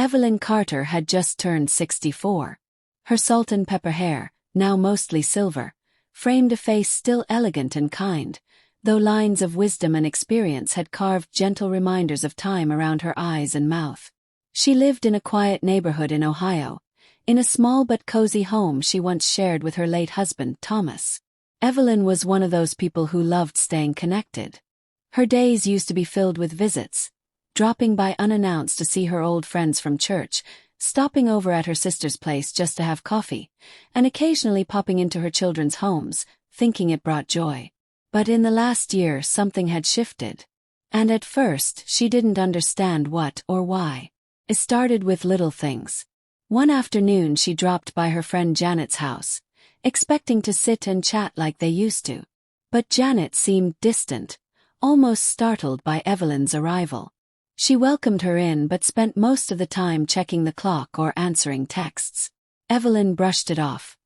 Evelyn Carter had just turned 64. Her salt and pepper hair, now mostly silver, framed a face still elegant and kind, though lines of wisdom and experience had carved gentle reminders of time around her eyes and mouth. She lived in a quiet neighborhood in Ohio, in a small but cozy home she once shared with her late husband, Thomas. Evelyn was one of those people who loved staying connected. Her days used to be filled with visits, dropping by unannounced to see her old friends from church, stopping over at her sister's place just to have coffee, and occasionally popping into her children's homes, thinking it brought joy. But in the last year something had shifted. And at first she didn't understand what or why. It started with little things. One afternoon she dropped by her friend Janet's house, expecting to sit and chat like they used to. But Janet seemed distant, almost startled by Evelyn's arrival. She welcomed her in but spent most of the time checking the clock or answering texts. Evelyn brushed it off.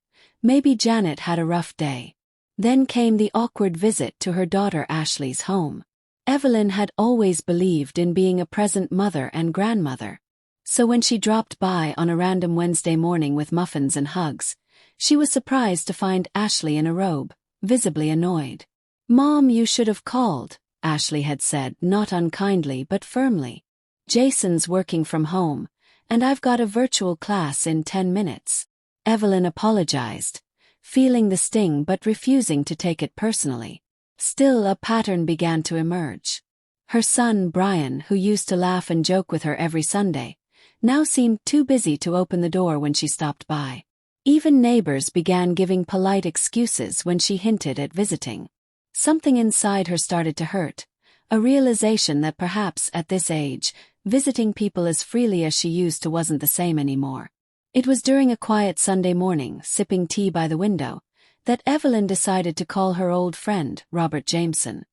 Maybe Janet had a rough day. Then came the awkward visit to her daughter Ashley's home. Evelyn had always believed in being a present mother and grandmother. So when she dropped by on a random Wednesday morning with muffins and hugs, she was surprised to find Ashley in a robe, visibly annoyed. "Mom, you should have called," Ashley had said, not unkindly but firmly. "Jason's working from home, and I've got a virtual class in 10 minutes. Evelyn apologized, feeling the sting but refusing to take it personally. Still, a pattern began to emerge. Her son, Brian, who used to laugh and joke with her every Sunday, now seemed too busy to open the door when she stopped by. Even neighbors began giving polite excuses when she hinted at visiting. Something inside her started to hurt, a realization that perhaps at this age, visiting people as freely as she used to wasn't the same anymore. It was during a quiet Sunday morning, sipping tea by the window, that Evelyn decided to call her old friend, Robert Jameson.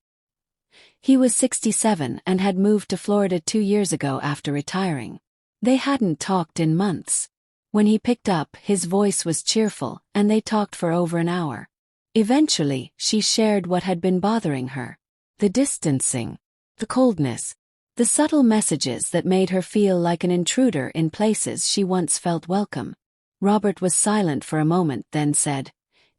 He was 67 and had moved to Florida 2 years ago after retiring. They hadn't talked in months. When he picked up, his voice was cheerful, and they talked for over an hour. Eventually, she shared what had been bothering her. The distancing, the coldness, the subtle messages that made her feel like an intruder in places she once felt welcome. Robert was silent for a moment, then said,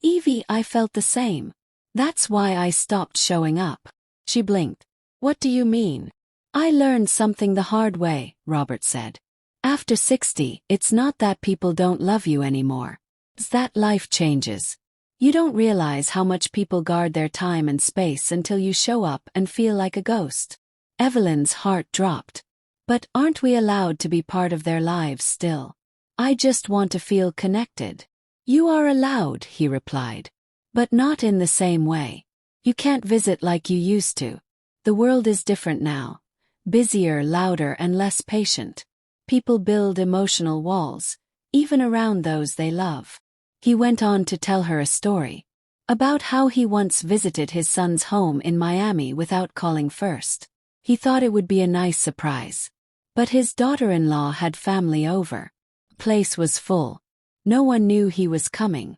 "Evie, I felt the same. That's why I stopped showing up." She blinked. "What do you mean?" "I learned something the hard way," Robert said. "After 60, it's not that people don't love you anymore. It's that life changes. You don't realize how much people guard their time and space until you show up and feel like a ghost." Evelyn's heart dropped. "But aren't we allowed to be part of their lives still? I just want to feel connected." "You are allowed," he replied. "But not in the same way. You can't visit like you used to. The world is different now. Busier, louder, and less patient. People build emotional walls, even around those they love." He went on to tell her a story about how he once visited his son's home in Miami without calling first. He thought it would be a nice surprise. But his daughter-in-law had family over. The place was full. No one knew he was coming.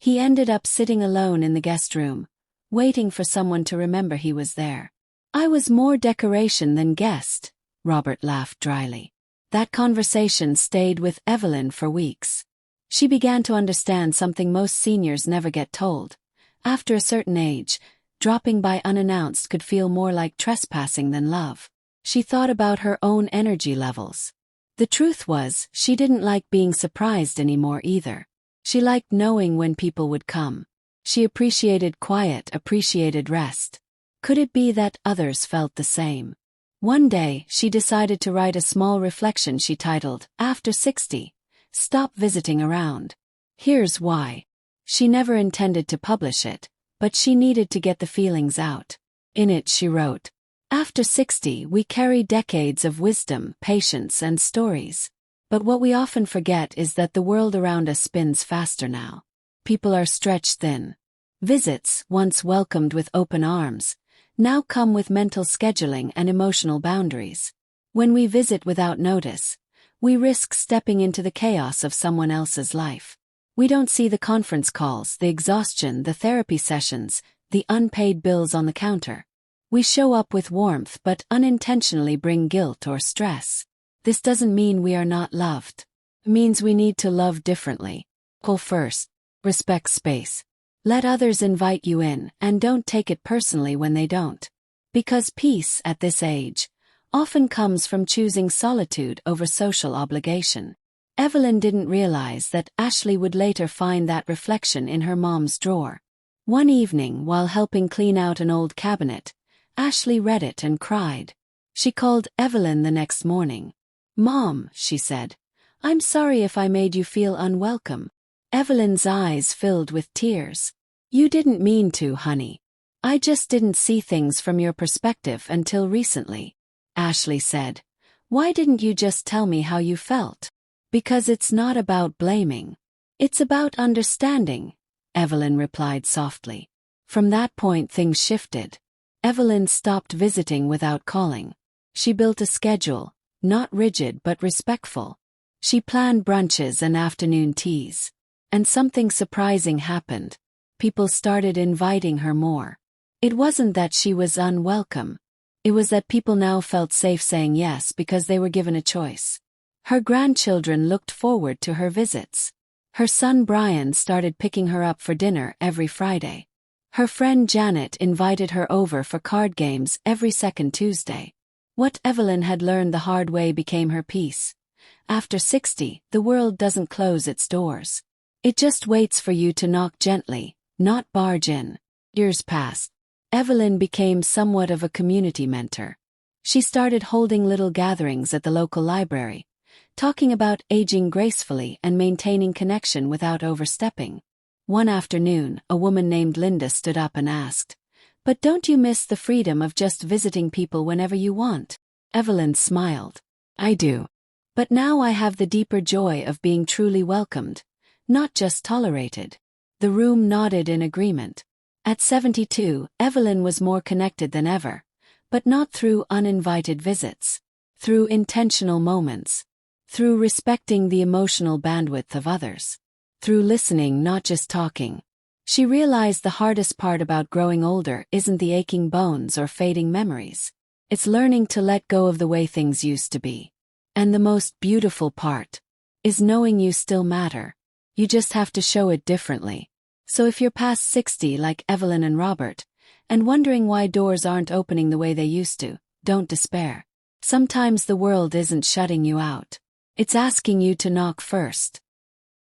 He ended up sitting alone in the guest room, waiting for someone to remember he was there. "I was more decoration than guest," Robert laughed dryly. That conversation stayed with Evelyn for weeks. She began to understand something most seniors never get told. After a certain age, dropping by unannounced could feel more like trespassing than love. She thought about her own energy levels. The truth was, she didn't like being surprised anymore either. She liked knowing when people would come. She appreciated quiet, appreciated rest. Could it be that others felt the same? One day, she decided to write a small reflection she titled, "After 60. Stop visiting around." Here's why. She never intended to publish it, but she needed to get the feelings out. In it she wrote, "After 60 we carry decades of wisdom, patience and stories. But what we often forget is that the world around us spins faster now. People are stretched thin. Visits, once welcomed with open arms, now come with mental scheduling and emotional boundaries. When we visit without notice, we risk stepping into the chaos of someone else's life. We don't see the conference calls, the exhaustion, the therapy sessions, the unpaid bills on the counter. We show up with warmth but unintentionally bring guilt or stress. This doesn't mean we are not loved. It means we need to love differently. Call first. Respect space. Let others invite you in, and don't take it personally when they don't. Because peace, at this age, often comes from choosing solitude over social obligation. Evelyn didn't realize that Ashley would later find that reflection in her mom's drawer. One evening, while helping clean out an old cabinet, Ashley read it and cried. She called Evelyn the next morning. "Mom," she said, "I'm sorry if I made you feel unwelcome." Evelyn's eyes filled with tears. "You didn't mean to, honey. I just didn't see things from your perspective until recently," Ashley said. "Why didn't you just tell me how you felt?" "Because it's not about blaming. It's about understanding," Evelyn replied softly. From that point things shifted. Evelyn stopped visiting without calling. She built a schedule, not rigid but respectful. She planned brunches and afternoon teas. And something surprising happened. People started inviting her more. It wasn't that she was unwelcome. It was that people now felt safe saying yes because they were given a choice. Her grandchildren looked forward to her visits. Her son Brian started picking her up for dinner every Friday. Her friend Janet invited her over for card games every second Tuesday. What Evelyn had learned the hard way became her peace. After 60, the world doesn't close its doors. It just waits for you to knock gently, not barge in. Years passed. Evelyn became somewhat of a community mentor. She started holding little gatherings at the local library, talking about aging gracefully and maintaining connection without overstepping. One afternoon, a woman named Linda stood up and asked, "But don't you miss the freedom of just visiting people whenever you want?" Evelyn smiled. "I do. But now I have the deeper joy of being truly welcomed, not just tolerated." The room nodded in agreement. At 72, Evelyn was more connected than ever, but not through uninvited visits. Through intentional moments. Through respecting the emotional bandwidth of others. Through listening, not just talking. She realized the hardest part about growing older isn't the aching bones or fading memories. It's learning to let go of the way things used to be. And the most beautiful part is knowing you still matter. You just have to show it differently. So if you're past 60 like Evelyn and Robert, and wondering why doors aren't opening the way they used to, don't despair. Sometimes the world isn't shutting you out. It's asking you to knock first.